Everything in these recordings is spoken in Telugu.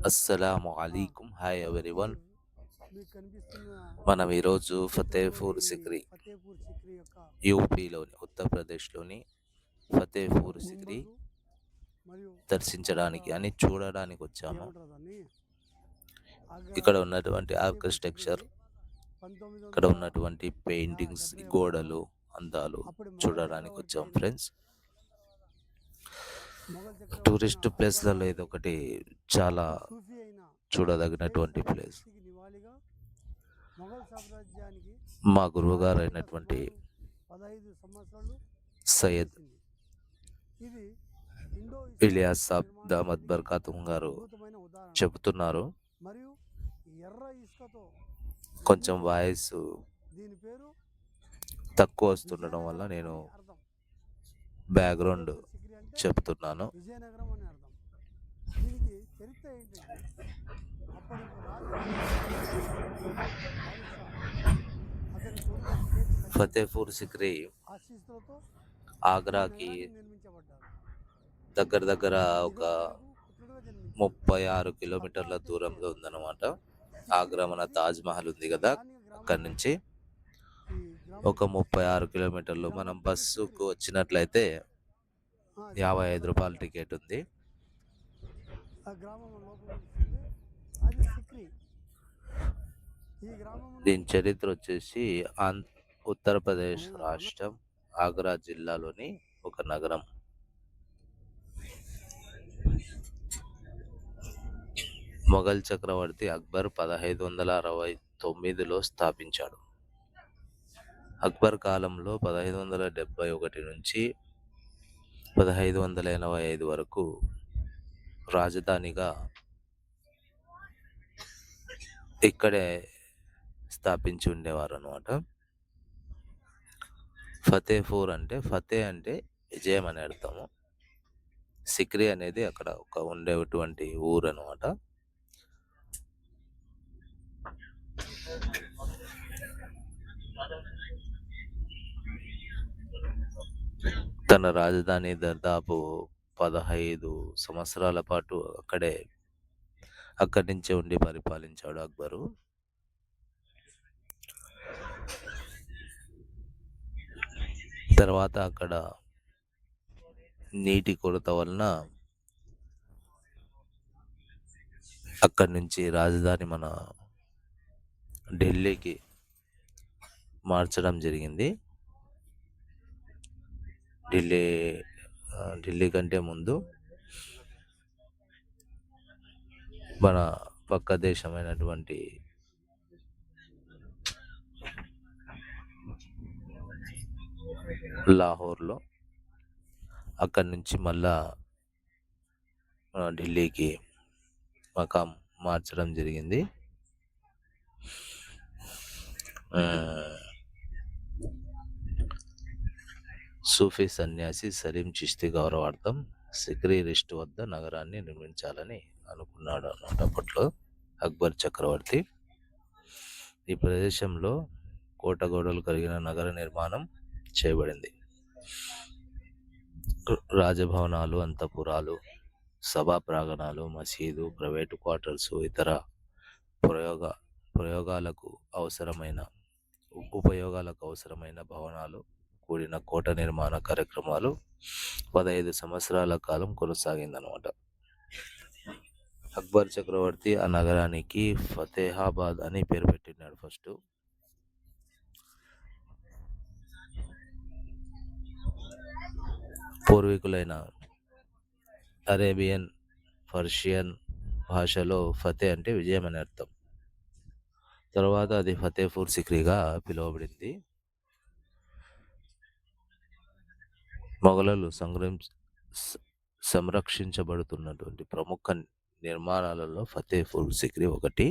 అస్సలాము ఆ! అలైకుం. Hi everyone. ఇప్పుడు మీకు కనిపిస్తున్న మనం ఈరోజు చిత్రంలో ఫతేపూర్ ఇది సిక్రీ, ఫతేపూర్ సిక్రీ యొక్క యూపీలోని ఉత్తరప్రదేశ్లోని ఫతేపూర్ సిక్రీ గుంబజు మరియు ఆ యొక్క దర్శించడానికి అని చూడడానికి వచ్చాము. ఏమంటారు దాన్ని ఆగ్రా ఇక్కడ ఉన్నటువంటి ఫతేపూర్ సిక్రీ ఆర్కిటెక్చర్, ఇక్కడ 1970 ఉన్నటువంటి పెయింటింగ్స్, ఈ ఒకటిలో గోడలు, అందాలు అప్పటి మొఘల్ చూడడానికి చక్రవర్తి వచ్చాం అయిన ఫ్రెండ్స్. మొఘల్ చక్రవర్తి అయిన టూరిస్ట్ అక్బర్ ప్లేస్లలో గారు ఇది ఒకటి చాలా అప్పుడు సూఫీ అయిన షేక్ చూడదగినటువంటి సయీద్ ప్లేస్. చిస్తికి నివాళిగా మొఘల్ సామ్రాజ్యానికి మా గురువుగారు రాజధానిగా అయినటువంటి సుమారు 15 సంవత్సరాలు సయ్యద్ పనిచేసింది. ఇది ఇండో ఇస్లామిక్ ఇలియాస్ సాబ్ నిర్మాణ దామద్ శైలికి బర్కాతుం ఒక గారు అద్భుతమైన ఉదాహరణ చెబుతున్నారు. మరియు ఎర్ర ఇసుకతో కొంచెం నిర్మించిన వాయిస్ దీని పేరు తక్కువ వస్తుండడం వల్ల విజయనగరం నేను అని అర్థం. ఈ బ్యాక్గ్రౌండ్ ఫతేపూర్ సిక్రీ అంటే చెప్తున్నాను. విజయనగరం అని అర్థం. దీనికి చరిత్ర ఏంటంటే అప్పటి రాజు బాదుషా అతని కొడుకు షేక్ సయీద్ ఫతేపూర్ సిక్రీ ఆశీస్సులతో ఈ ఆగ్రాకి నగరాన్ని నిర్మించబడ్డారు. దగ్గర దగ్గర ఒక ఇదే ఆయనకు పుత్రుడుగా జన్మించాడు. 36 అక్బర్ కిలోమీటర్ల అంటే దూరంలో పేరు. ఉందన్నమాట. సిక్రీ ఆగ్రా మన అనేది తాజ్ మహల్ ఉంది కదా, స్థానిక గ్రామం అక్కడి పేరు. నుంచి ఈ గ్రామం ఒక 36 ఈ కిలోమీటర్లు మనం గ్రామం పేరు సిక్రీ. బస్సుకు వచ్చినట్లయితే సిక్రీ 55 బజార్ రూపాయల అంటారు. టికెట్ ఉంది. ఆ గ్రామం లోపల వస్తుంది అది సిక్రీ. ఈ గ్రామమును దీని చరిత్ర వచ్చేసి ఉత్తరప్రదేశ్ నేను అన్న రాష్ట్రం ఆగ్రా జిల్లాలోని ఒక నగరం. మొఘల్ చక్రవర్తి అక్బర్ 1569లో స్థాపించాడు. అక్బర్ కాలంలో 1571 నుంచి 1585 వరకు రాజధానిగా ఇక్కడే స్థాపించి ఉండేవారు అనమాట. ఫతేపూర్ అంటే ఫతే అంటే విజయం అని అర్థము. సిక్రీ అనేది అక్కడ ఒక ఉండేటువంటి ఊరు అనమాట. తన రాజధాని దాదాపు 15 సంవత్సరాల పాటు అక్కడి నుంచే ఉండి పరిపాలించాడు అక్బరు. తర్వాత అక్కడ నీటి కొరత వలన అక్కడి నుంచి రాజధాని మన ఢిల్లీకి మార్చడం జరిగింది. ఢిల్లీ కంటే ముందు మన పక్క దేశమైనటువంటి లాహోర్లో, అక్కడి నుంచి మళ్ళా ఢిల్లీకి మకాం మార్చడం జరిగింది. సూఫీ సన్యాసి సలీం చిష్తి గౌరవార్థం సిక్రీ రిస్ట్ వద్ద నగరాన్ని నిర్మించాలని అనుకున్నాడు అన్నమాట అప్పట్లో అక్బర్ చక్రవర్తి. ఈ ప్రదేశంలో కోటగోడలు కలిగిన నగర నిర్మాణం చేయబడింది. రాజభవనాలు, అంతఃపురాలు, సభా ప్రాంగణాలు, మసీదు, ప్రైవేటు క్వార్టర్స్, ఇతర ప్రయోగ ప్రయోగాలకు అవసరమైన ఉపయోగాలకు అవసరమైన భవనాలు కూడిన కోట నిర్మాణ కార్యక్రమాలు 15 సంవత్సరాల కాలం కొనసాగిందనమాట. అక్బర్ చక్రవర్తి ఆ నగరానికి ఫతేహాబాద్ అని పేరు పెట్టినాడు ఫస్ట్. పూర్వీకులైన అరేబియన్, పర్షియన్ భాషలో ఫతే అంటే విజయం అని అర్థం. తర్వాత అది ఫతేపూర్ సిక్రీగా పిలువబడింది. మొఘలులు సంరక్షించబడుతున్నటువంటి ప్రముఖ నిర్మాణాలలో ఫతేపూర్ సిక్రీ ఒకటి.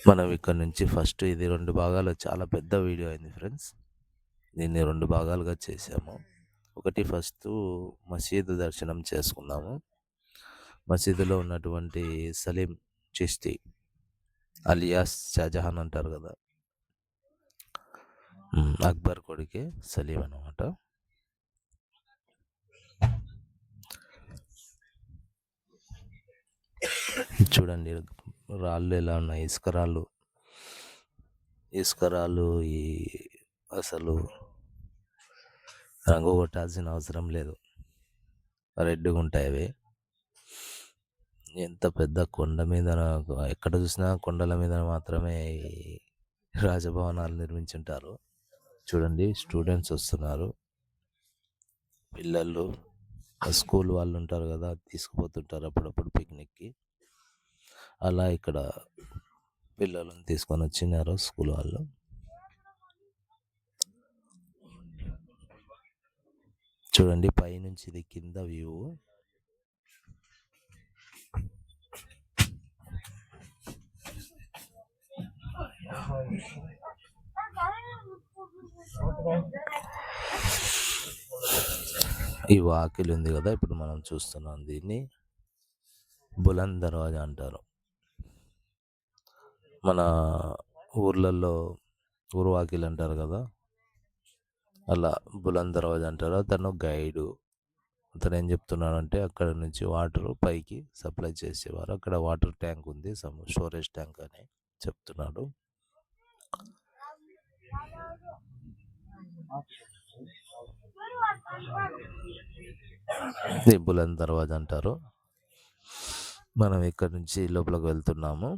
మనం ఇక్కడ నుంచి ఫస్ట్ ఇది 2 భాగాలు, చాలా పెద్ద వీడియో అయింది ఫ్రెండ్స్. దీన్ని 2 భాగాలుగా చేసాము. ఒకటి ఫస్ట్ మసీదు దర్శనం చేసుకున్నాము. మసీదులో ఉన్నటువంటి సలీం చిష్తి అలియాస్ షాజహాన్ అంటారు కదా, అక్బర్ కొడుకే సలీం అనమాట. చూడండి రాళ్ళు ఎలా ఉన్నాయి, ఇసుక రాళ్ళు. ఇసుక రాళ్ళు ఈ అసలు రంగు కొట్టాల్సిన అవసరం లేదు. రెడ్‌గా ఉంటాయి అవి. ఎంత పెద్ద కొండ మీద ఎక్కడ చూసినా కొండల మీద మాత్రమే ఈ రాజభవనాలు నిర్మించుంటారు. చూడండి స్టూడెంట్స్ వస్తున్నారు. పిల్లలు స్కూల్ వాళ్ళు ఉంటారు కదా, తీసుకుపోతుంటారు అప్పుడప్పుడు పిక్నిక్కి. అలా ఇక్కడ పిల్లలను తీసుకొని వచ్చినారు స్కూల్ వాళ్ళు. చూడండి పైనుంచి ఇది కింద వ్యూ. ఈ వాకిలి ఉంది కదా, ఇప్పుడు మనం చూస్తున్నాం దీన్ని బులంద్ దర్వాజా అంటారు. మన ఊర్లలో ఊరువాకిలు అంటారు కదా, అలా బులంద్ దర్వాజా అంటారు. అతను గైడు. అతను ఏం చెప్తున్నాడంటే అక్కడ నుంచి వాటర్ పైకి సప్లై చేసేవారు. అక్కడ వాటర్ ట్యాంక్ ఉంది, స్టోరేజ్ ట్యాంక్ అని చెప్తున్నాడు. ఇది బులంద్ దర్వాజా అంటారు. మనం ఇక్కడ నుంచి లోపలికి వెళ్తున్నాము.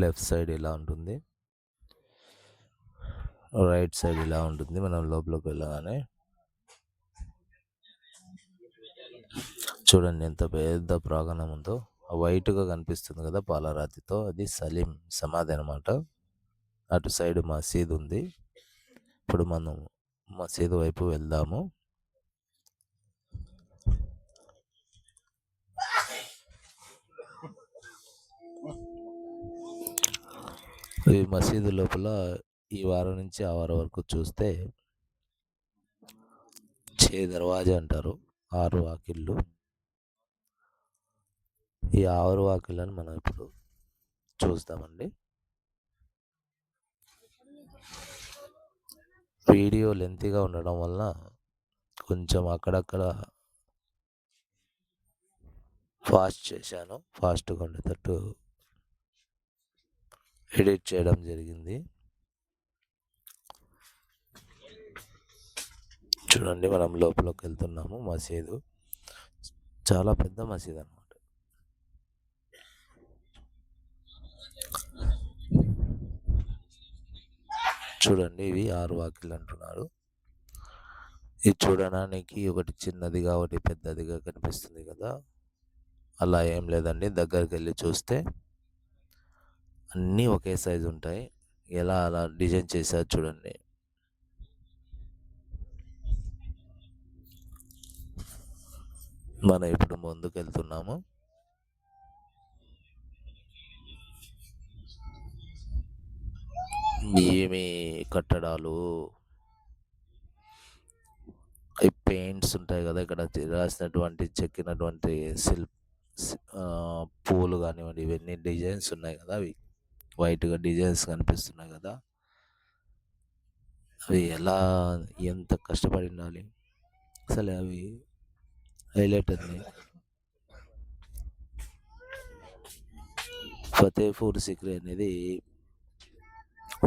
లెఫ్ట్ సైడ్ ఇలా ఉంటుంది, రైట్ సైడ్ ఇలా ఉంటుంది. మనం లోపలికి వెళ్ళగానే చూడండి ఎంత పెద్ద ప్రాంగణం ఉందో. వైట్గా కనిపిస్తుంది కదా పాలరాతితో, అది సలీం సమాధి అనమాట. అటు సైడ్ మసీద్ ఉంది. ఇప్పుడు మనం మసీదు వైపు వెళ్దాము. ఈ మసీదు లోపల ఈ వారం నుంచి ఆ వారం వరకు చూస్తే 6 దర్వాజా అంటారు, 6 వాకిళ్ళు. ఈ 6 వాకిళ్ళని మనం ఇప్పుడు చూస్తామండి. వీడియో లెంతీగా ఉండడం వల్ల కొంచెం అక్కడక్కడ ఫాస్ట్ చేశాను. ఫాస్ట్గా ఉండేటట్టు ఎడిట్ చేయడం జరిగింది. చూడండి మనం లోపలికి వెళ్తున్నాము. మసీదు చాలా పెద్ద మసీదు అన్నమాట. చూడండి ఇవి 6 వాకిళ్ళు అంటున్నారు. ఇది చూడడానికి ఒకటి చిన్నదిగా ఒకటి పెద్దదిగా కనిపిస్తుంది కదా, అలా ఏం లేదండి. దగ్గరికి వెళ్ళి చూస్తే అన్నీ ఒకే సైజు ఉంటాయి. ఎలా అలా డిజైన్ చేశారు చూడండి. మనం ఇప్పుడు ముందుకు వెళ్తున్నాము. ఏమి కట్టడాలు, ఈ పెయింట్స్ ఉంటాయి కదా, ఇక్కడ రాసినటువంటి చెక్కినటువంటి పూలు కానివ్వండి, ఇవన్నీ డిజైన్స్ ఉన్నాయి కదా, అవి వైట్గా డిజైన్స్ కనిపిస్తున్నాయి కదా, అవి ఎలా ఎంత కష్టపడి ఉండాలి అసలు. అవి హైలైట్ అండి. ఫతేపూర్ సిక్రీ అనేది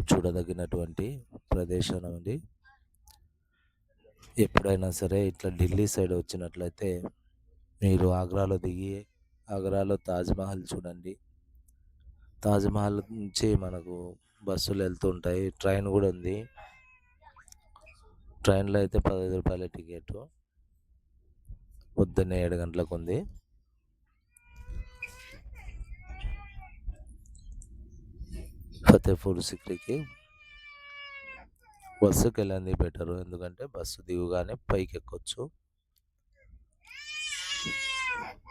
చూడదగినటువంటి ప్రదేశం అండి. ఎప్పుడైనా సరే ఇట్లా ఢిల్లీ సైడ్ వచ్చినట్లయితే మీరు ఆగ్రాలో దిగి ఆగ్రాలో తాజ్మహల్ చూడండి. తాజ్మహల్ నుంచి మనకు బస్సులు వెళ్తుంటాయి, ట్రైన్ కూడా ఉంది. ట్రైన్లో అయితే 15 రూపాయల టికెట్. పొద్దున్నే 7 గంటలకు ఉంది. ఫతేపూర్ సిక్రీకి బస్సుకి వెళ్ళండి బెటరు, ఎందుకంటే బస్సు దిగుగానే పైకి ఎక్కొచ్చు.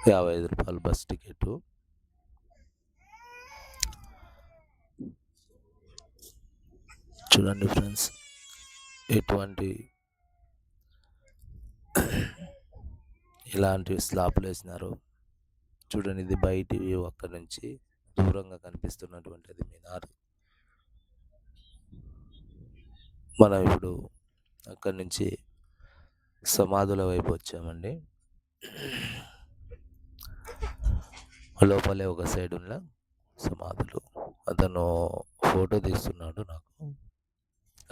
55 రూపాయలు బస్ టికెట్. చూడండి ఫ్రెండ్స్ ఎటువంటి ఇలాంటి స్లాబ్లు వేసినారు చూడండి. ఇది బయటి వ్యూ, అక్కడి నుంచి దూరంగా కనిపిస్తున్నటువంటిది మినార్. మనం ఇప్పుడు అక్కడి నుంచి సమాధుల వైపు వచ్చామండి. లోపలే ఒక సైడ్ ఉన్న సమాధులు. అతను ఫోటో తీస్తున్నాడు నాకు.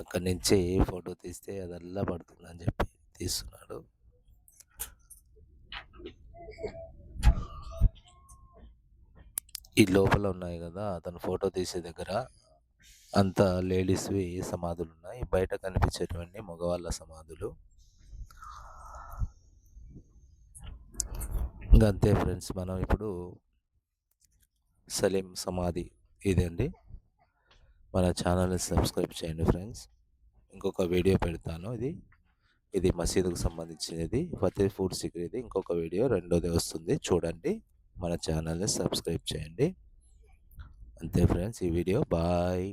అక్కడి నుంచి ఫోటో తీస్తే అదల్లా పడుతుందని చెప్పి తీస్తున్నాడు. ఈ లోపల ఉన్నాయి కదా, అతను ఫోటో తీసే దగ్గర అంతా లేడీస్వి సమాధులు ఉన్నాయి. బయట కనిపించేటివన్నీ మగవాళ్ళ సమాధులు. ఇంకా అంతే ఫ్రెండ్స్, మనం ఇప్పుడు సలీం సమాధి ఇదండి. మన ఛానల్ని సబ్స్క్రైబ్ చేయండి ఫ్రెండ్స్. ఇంకొక వీడియో పెడతాను. ఇది మసీదుకు సంబంధించినది, ఫతేహ్ పూర్ సిక్రీది. ఇంకొక వీడియో రెండోది వస్తుంది, చూడండి. మన ఛానల్ని సబ్స్క్రైబ్ చేయండి. అంతే ఫ్రెండ్స్, ఈ వీడియో బాయ్.